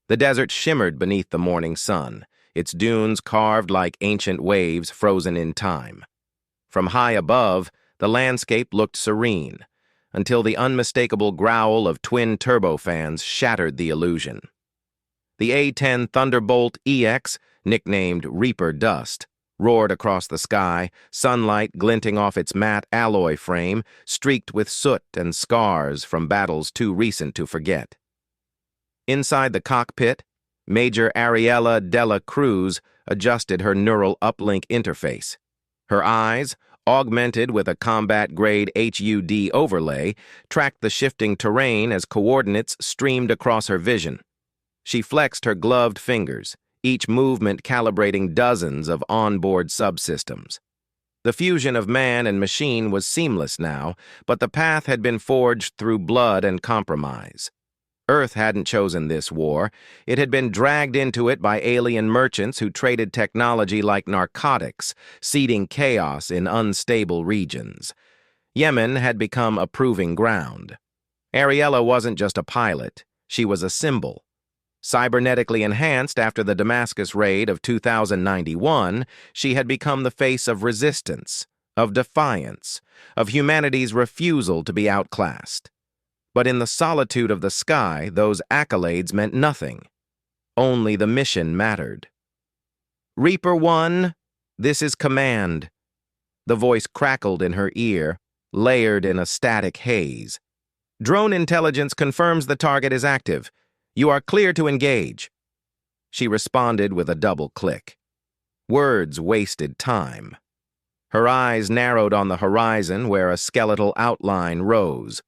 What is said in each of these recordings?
The desert shimmered beneath the morning sun, its dunes carved like ancient waves frozen in time. From high above, the landscape looked serene, until the unmistakable growl of twin turbofans shattered the illusion. The A-10 Thunderbolt EX, nicknamed Reaper Dust, roared across the sky, sunlight glinting off its matte alloy frame, streaked with soot and scars from battles too recent to forget. Inside the cockpit, Major Ariella Dela Cruz adjusted her neural uplink interface. Her eyes, augmented with a combat-grade HUD overlay, tracked the shifting terrain as coordinates streamed across her vision. She flexed her gloved fingers, each movement calibrating dozens of onboard subsystems. The fusion of man and machine was seamless now, but the path had been forged through blood and compromise. Earth hadn't chosen this war. It had been dragged into it by alien merchants who traded technology like narcotics, seeding chaos in unstable regions. Yemen had become a proving ground. Ariella wasn't just a pilot. She was a symbol. Cybernetically enhanced after the Damascus raid of 2091, she had become the face of resistance, of defiance, of humanity's refusal to be outclassed. But in the solitude of the sky, those accolades meant nothing. Only the mission mattered. "Reaper 1, this is command." The voice crackled in her ear, layered in a static haze. "Drone intelligence confirms the target is active. You are clear to engage." She responded with a double click. Words wasted time. Her eyes narrowed on the horizon where a skeletal outline rose.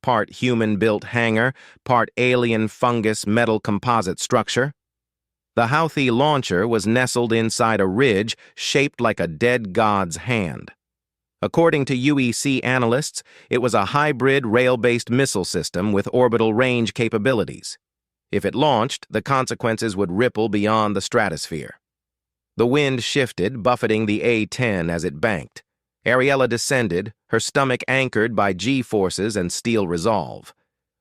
Part human-built hangar, part alien fungus metal composite structure. The Houthi launcher was nestled inside a ridge shaped like a dead god's hand. According to UEC analysts, it was a hybrid rail-based missile system with orbital range capabilities. If it launched, the consequences would ripple beyond the stratosphere. The wind shifted, buffeting the A-10 as it banked. Ariella descended, her stomach anchored by G-forces and steel resolve.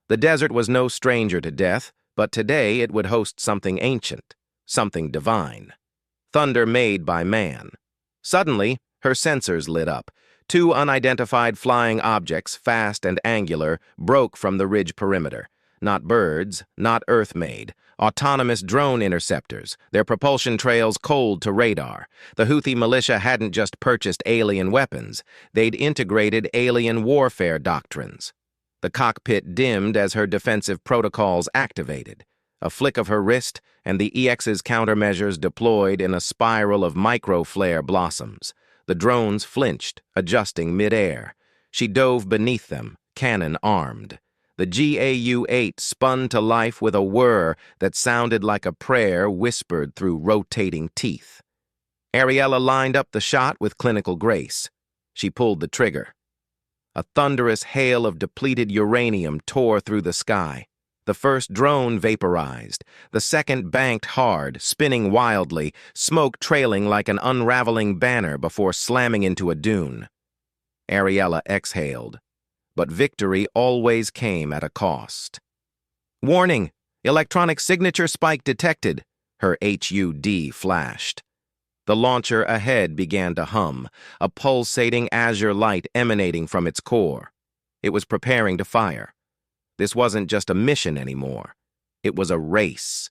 The desert was no stranger to death, but today it would host something ancient, something divine. Thunder made by man. Suddenly, her sensors lit up. Two unidentified flying objects, fast and angular, broke from the ridge perimeter. Not birds, not Earth-made. Autonomous drone interceptors, their propulsion trails cold to radar. The Houthi militia hadn't just purchased alien weapons, they'd integrated alien warfare doctrines. The cockpit dimmed as her defensive protocols activated. A flick of her wrist, and the EX's countermeasures deployed in a spiral of micro-flare blossoms. The drones flinched, adjusting mid-air. She dove beneath them, cannon armed. The GAU-8 spun to life with a whir that sounded like a prayer whispered through rotating teeth. Ariella lined up the shot with clinical grace. She pulled the trigger. A thunderous hail of depleted uranium tore through the sky. The first drone vaporized. The second banked hard, spinning wildly, smoke trailing like an unraveling banner before slamming into a dune. Ariella exhaled. But victory always came at a cost. "Warning! Electronic signature spike detected," her HUD flashed. The launcher ahead began to hum, a pulsating azure light emanating from its core. It was preparing to fire. This wasn't just a mission anymore. It was a race.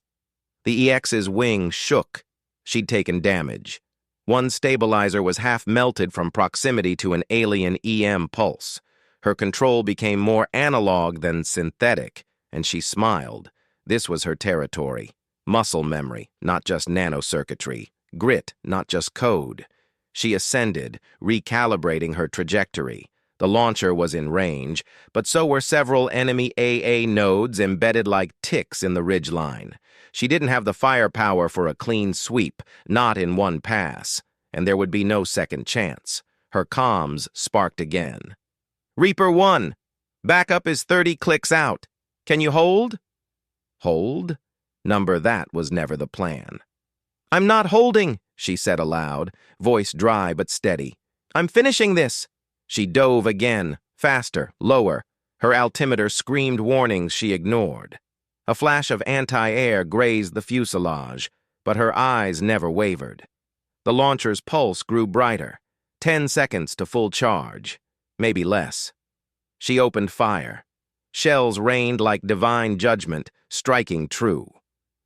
The EX's wing shook. She'd taken damage. One stabilizer was half melted from proximity to an alien EM pulse. Her control became more analog than synthetic, and she smiled. This was her territory. Muscle memory, not just nanocircuitry. Grit, not just code. She ascended, recalibrating her trajectory. The launcher was in range, but so were several enemy AA nodes embedded like ticks in the ridgeline. She didn't have the firepower for a clean sweep, not in one pass, and there would be no second chance. Her comms sparked again. "Reaper 1, backup is 30 clicks out. Can you hold?" Hold? Number that was never the plan. "I'm not holding," she said aloud, voice dry but steady. "I'm finishing this." She dove again, faster, lower. Her altimeter screamed warnings she ignored. A flash of anti-air grazed the fuselage, but her eyes never wavered. The launcher's pulse grew brighter. 10 seconds to full charge, maybe less. She opened fire. Shells rained like divine judgment, striking true.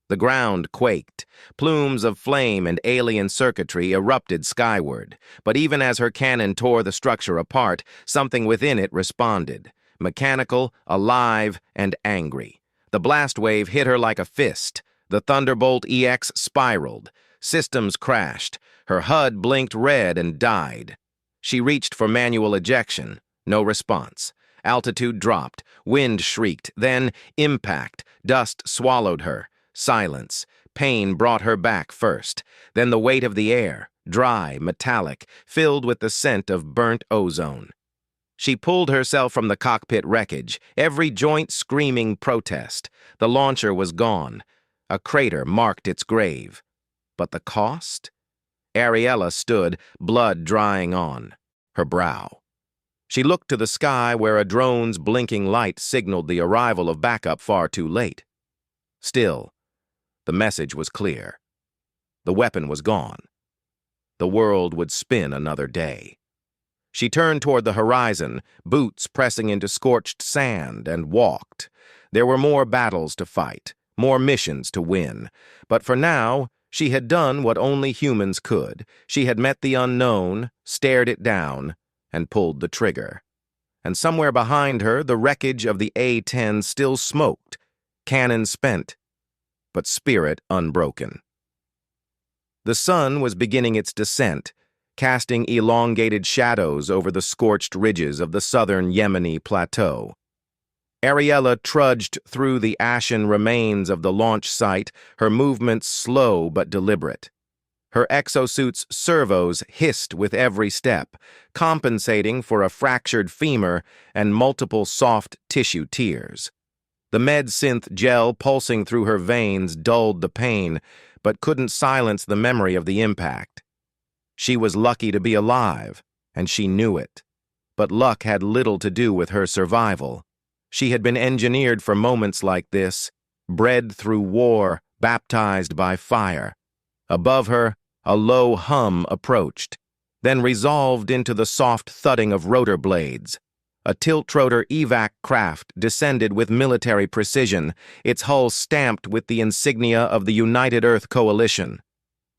The ground quaked. Plumes of flame and alien circuitry erupted skyward, but even as her cannon tore the structure apart, something within it responded. Mechanical, alive, and angry. The blast wave hit her like a fist. The Thunderbolt EX spiraled. Systems crashed. Her HUD blinked red and died. She reached for manual ejection. No response. Altitude dropped. Wind shrieked. Then impact. Dust swallowed her. Silence. Pain brought her back first. Then the weight of the air. Dry, metallic, filled with the scent of burnt ozone. She pulled herself from the cockpit wreckage, every joint screaming protest. The launcher was gone. A crater marked its grave. But the cost? Ariella stood, blood drying on her brow. She looked to the sky where a drone's blinking light signaled the arrival of backup far too late. Still, the message was clear. The weapon was gone. The world would spin another day. She turned toward the horizon, boots pressing into scorched sand, and walked. There were more battles to fight, more missions to win. But for now, she had done what only humans could. She had met the unknown, stared it down, and pulled the trigger. And somewhere behind her, the wreckage of the A-10 still smoked, cannon spent, but spirit unbroken. The sun was beginning its descent, casting elongated shadows over the scorched ridges of the southern Yemeni plateau. Ariella trudged through the ashen remains of the launch site, her movements slow but deliberate. Her exosuit's servos hissed with every step, compensating for a fractured femur and multiple soft tissue tears. The med-synth gel pulsing through her veins dulled the pain, but couldn't silence the memory of the impact. She was lucky to be alive, and she knew it. But luck had little to do with her survival. She had been engineered for moments like this, bred through war, baptized by fire. Above her, a low hum approached, then resolved into the soft thudding of rotor blades. A tilt-rotor evac craft descended with military precision, its hull stamped with the insignia of the United Earth Coalition.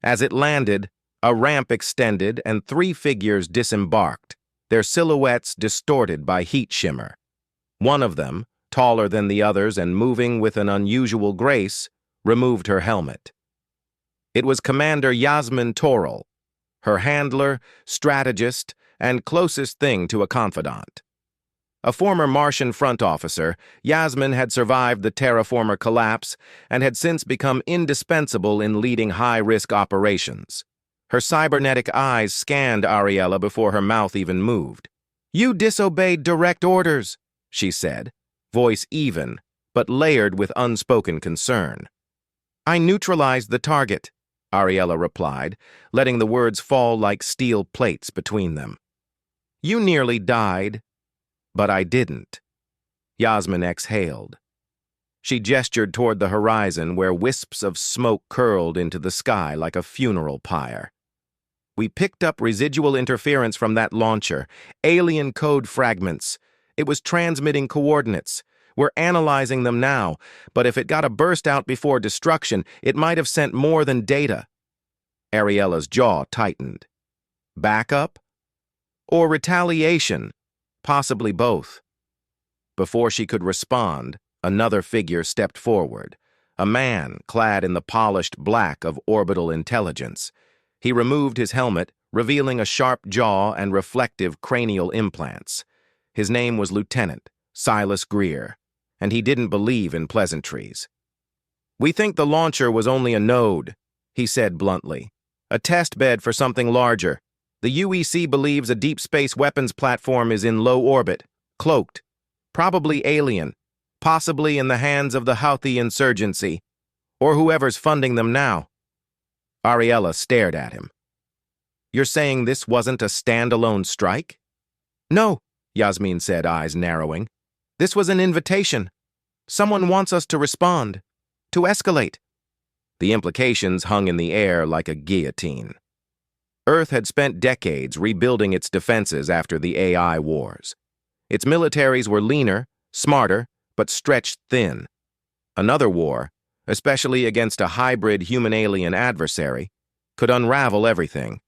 As it landed, a ramp extended and 3 figures disembarked, their silhouettes distorted by heat shimmer. One of them, taller than the others and moving with an unusual grace, removed her helmet. It was Commander Yasmin Toral, her handler, strategist, and closest thing to a confidant. A former Martian front officer, Yasmin had survived the terraformer collapse and had since become indispensable in leading high-risk operations. Her cybernetic eyes scanned Ariella before her mouth even moved. "You disobeyed direct orders," she said, voice even, but layered with unspoken concern. "I neutralized the target," Ariella replied, letting the words fall like steel plates between them. "You nearly died, but I didn't." Yasmin exhaled. She gestured toward the horizon where wisps of smoke curled into the sky like a funeral pyre. "We picked up residual interference from that launcher, alien code fragments. It was transmitting coordinates. We're analyzing them now, but if it got a burst out before destruction, it might have sent more than data." Ariella's jaw tightened. Backup? Or retaliation? Possibly both. Before she could respond, another figure stepped forward, a man clad in the polished black of orbital intelligence. He removed his helmet, revealing a sharp jaw and reflective cranial implants. His name was Lieutenant Silas Greer, and he didn't believe in pleasantries. "We think the launcher was only a node," he said bluntly. "A test bed for something larger. The UEC believes a deep space weapons platform is in low orbit, cloaked, probably alien, possibly in the hands of the Houthi insurgency, or whoever's funding them now." Ariella stared at him. "You're saying this wasn't a standalone strike?" "No," Yasmin said, eyes narrowing. "This was an invitation. Someone wants us to respond, to escalate. The implications hung in the air like a guillotine. Earth had spent decades rebuilding its defenses after the AI wars. Its militaries were leaner, smarter, but stretched thin. Another war, especially against a hybrid human-alien adversary, could unravel everything.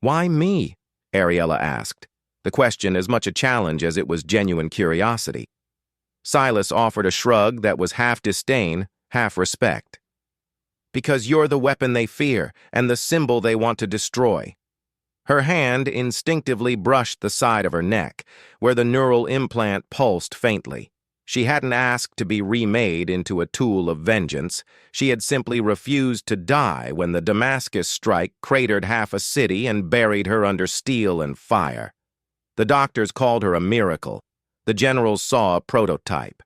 "Why me?" Ariella asked, the question as much a challenge as it was genuine curiosity. Silas offered a shrug that was half disdain, half respect. "Because you're the weapon they fear and the symbol they want to destroy." Her hand instinctively brushed the side of her neck, where the neural implant pulsed faintly. She hadn't asked to be remade into a tool of vengeance. She had simply refused to die when the Damascus strike cratered half a city and buried her under steel and fire. The doctors called her a miracle. The generals saw a prototype.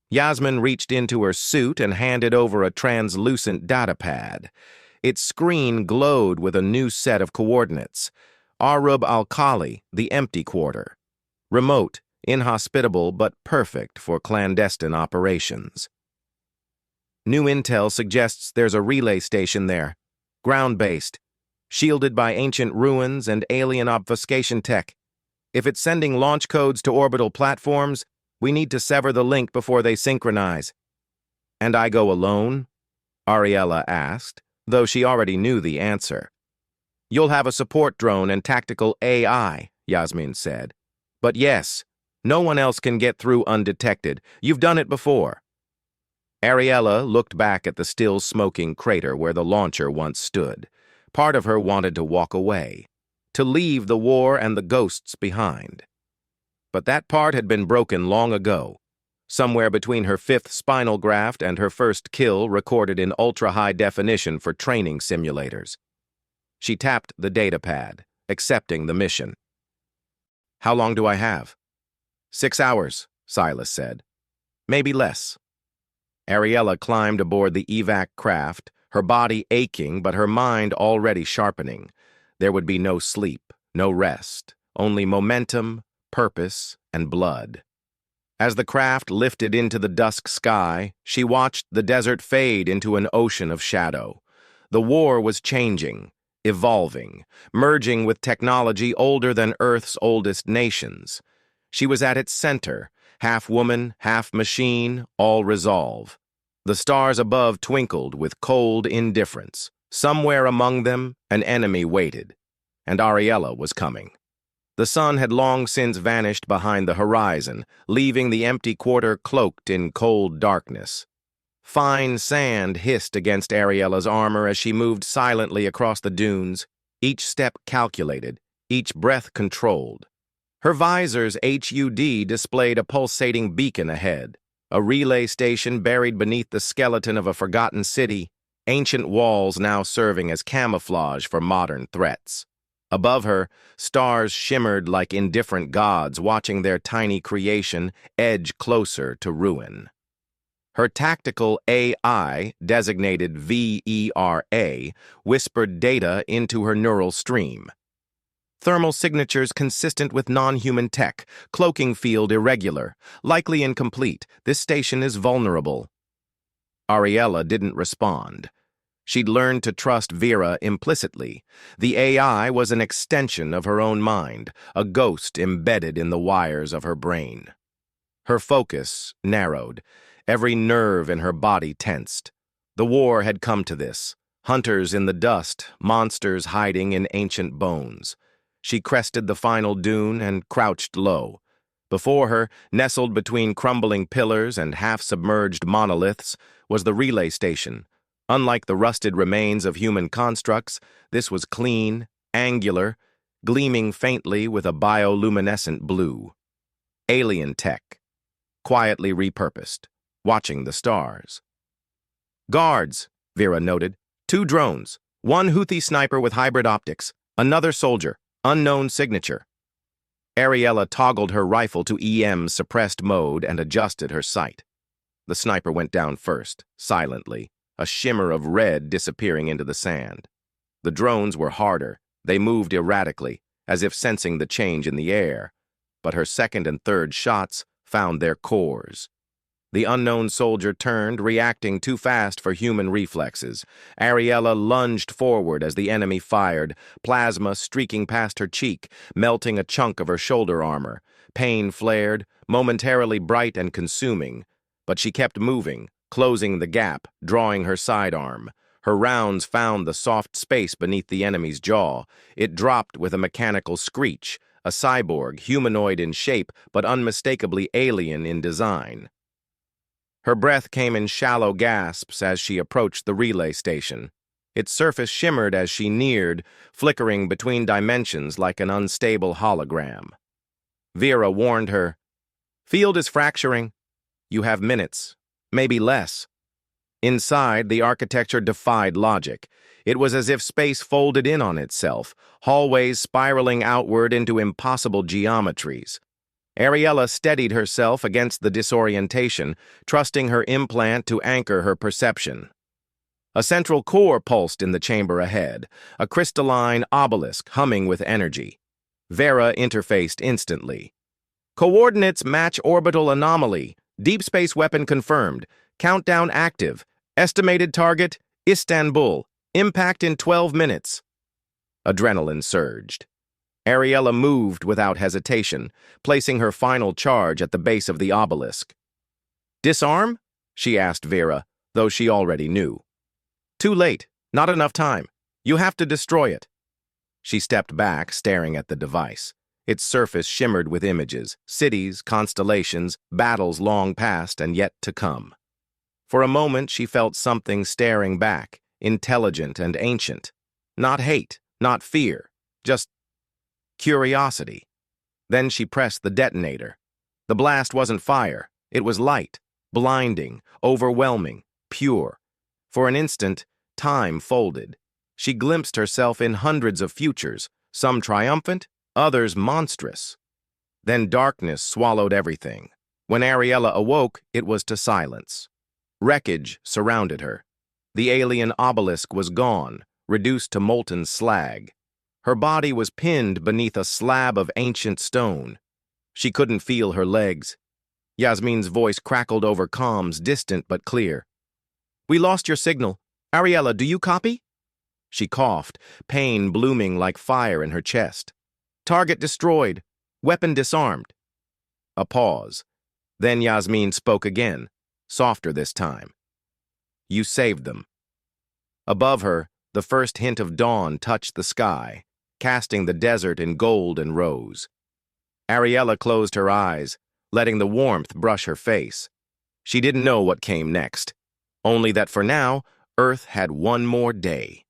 Yasmin reached into her suit and handed over a translucent datapad. Its screen glowed with a new set of coordinates. Arub al-Khali, the empty quarter. Remote, inhospitable, but perfect for clandestine operations. New intel suggests there's a relay station there, ground-based, shielded by ancient ruins and alien obfuscation tech. If it's sending launch codes to orbital platforms, we need to sever the link before they synchronize. "And I go alone?" Ariella asked, though she already knew the answer. "You'll have a support drone and tactical AI," Yasmin said. "But yes, no one else can get through undetected. You've done it before." Ariella looked back at the still smoking crater where the launcher once stood. Part of her wanted to walk away, to leave the war and the ghosts behind. But that part had been broken long ago, somewhere between her 5th spinal graft and her first kill recorded in ultra-high definition for training simulators. She tapped the datapad, accepting the mission. "How long do I have?" 6 hours, Silas said. "Maybe less." Ariella climbed aboard the evac craft, her body aching but her mind already sharpening. There would be no sleep, no rest, only momentum, purpose, and blood. As the craft lifted into the dusk sky, she watched the desert fade into an ocean of shadow. The war was changing, evolving, merging with technology older than Earth's oldest nations. She was at its center, half woman, half machine, all resolve. The stars above twinkled with cold indifference. Somewhere among them, an enemy waited, and Ariella was coming. The sun had long since vanished behind the horizon, leaving the empty quarter cloaked in cold darkness. Fine sand hissed against Ariella's armor as she moved silently across the dunes, each step calculated, each breath controlled. Her visor's HUD displayed a pulsating beacon ahead, a relay station buried beneath the skeleton of a forgotten city, ancient walls now serving as camouflage for modern threats. Above her, stars shimmered like indifferent gods watching their tiny creation edge closer to ruin. Her tactical AI, designated VERA, whispered data into her neural stream. Thermal signatures consistent with non-human tech, cloaking field irregular, likely incomplete. This station is vulnerable. Ariella didn't respond. She'd learned to trust Vera implicitly. The AI was an extension of her own mind, a ghost embedded in the wires of her brain. Her focus narrowed, every nerve in her body tensed. The war had come to this. Hunters in the dust, monsters hiding in ancient bones. She crested the final dune and crouched low. Before her, nestled between crumbling pillars and half-submerged monoliths, was the relay station. Unlike the rusted remains of human constructs, this was clean, angular, gleaming faintly with a bioluminescent blue. Alien tech, quietly repurposed, watching the stars. "Guards," Vera noted. 2 drones, 1 Houthi sniper with hybrid optics, another soldier, unknown signature. Ariella toggled her rifle to EM suppressed mode and adjusted her sight. The sniper went down first, silently, a shimmer of red disappearing into the sand. The drones were harder. They moved erratically, as if sensing the change in the air. But her second and third shots found their cores. The unknown soldier turned, reacting too fast for human reflexes. Ariella lunged forward as the enemy fired, plasma streaking past her cheek, melting a chunk of her shoulder armor. Pain flared, momentarily bright and consuming. But she kept moving, closing the gap, drawing her sidearm. Her rounds found the soft space beneath the enemy's jaw. It dropped with a mechanical screech, a cyborg, humanoid in shape, but unmistakably alien in design. Her breath came in shallow gasps as she approached the relay station. Its surface shimmered as she neared, flickering between dimensions like an unstable hologram. Vera warned her, "Field is fracturing. You have minutes, maybe less." Inside, the architecture defied logic. It was as if space folded in on itself, hallways spiraling outward into impossible geometries. Ariella steadied herself against the disorientation, trusting her implant to anchor her perception. A central core pulsed in the chamber ahead, a crystalline obelisk humming with energy. Vera interfaced instantly. "Coordinates match orbital anomaly. Deep space weapon confirmed. Countdown active. Estimated target, Istanbul. Impact in 12 minutes. Adrenaline surged. Ariella moved without hesitation, placing her final charge at the base of the obelisk. "Disarm?" she asked Vera, though she already knew. "Too late. Not enough time. You have to destroy it." She stepped back, staring at the device. Its surface shimmered with images, cities, constellations, battles long past and yet to come. For a moment, she felt something staring back, intelligent and ancient. Not hate, not fear, just curiosity. Then she pressed the detonator. The blast wasn't fire. It was light, blinding, overwhelming, pure. For an instant, time folded. She glimpsed herself in hundreds of futures, some triumphant, others monstrous. Then darkness swallowed everything. When Ariella awoke, it was to silence. Wreckage surrounded her. The alien obelisk was gone, reduced to molten slag. Her body was pinned beneath a slab of ancient stone. She couldn't feel her legs. Yasmin's voice crackled over comms, distant but clear. "We lost your signal. Ariella, do you copy?" She coughed, pain blooming like fire in her chest. "Target destroyed. Weapon disarmed." A pause. Then Yasmin spoke again, softer this time. "You saved them." Above her, the first hint of dawn touched the sky, casting the desert in gold and rose. Ariella closed her eyes, letting the warmth brush her face. She didn't know what came next, only that for now, Earth had one more day.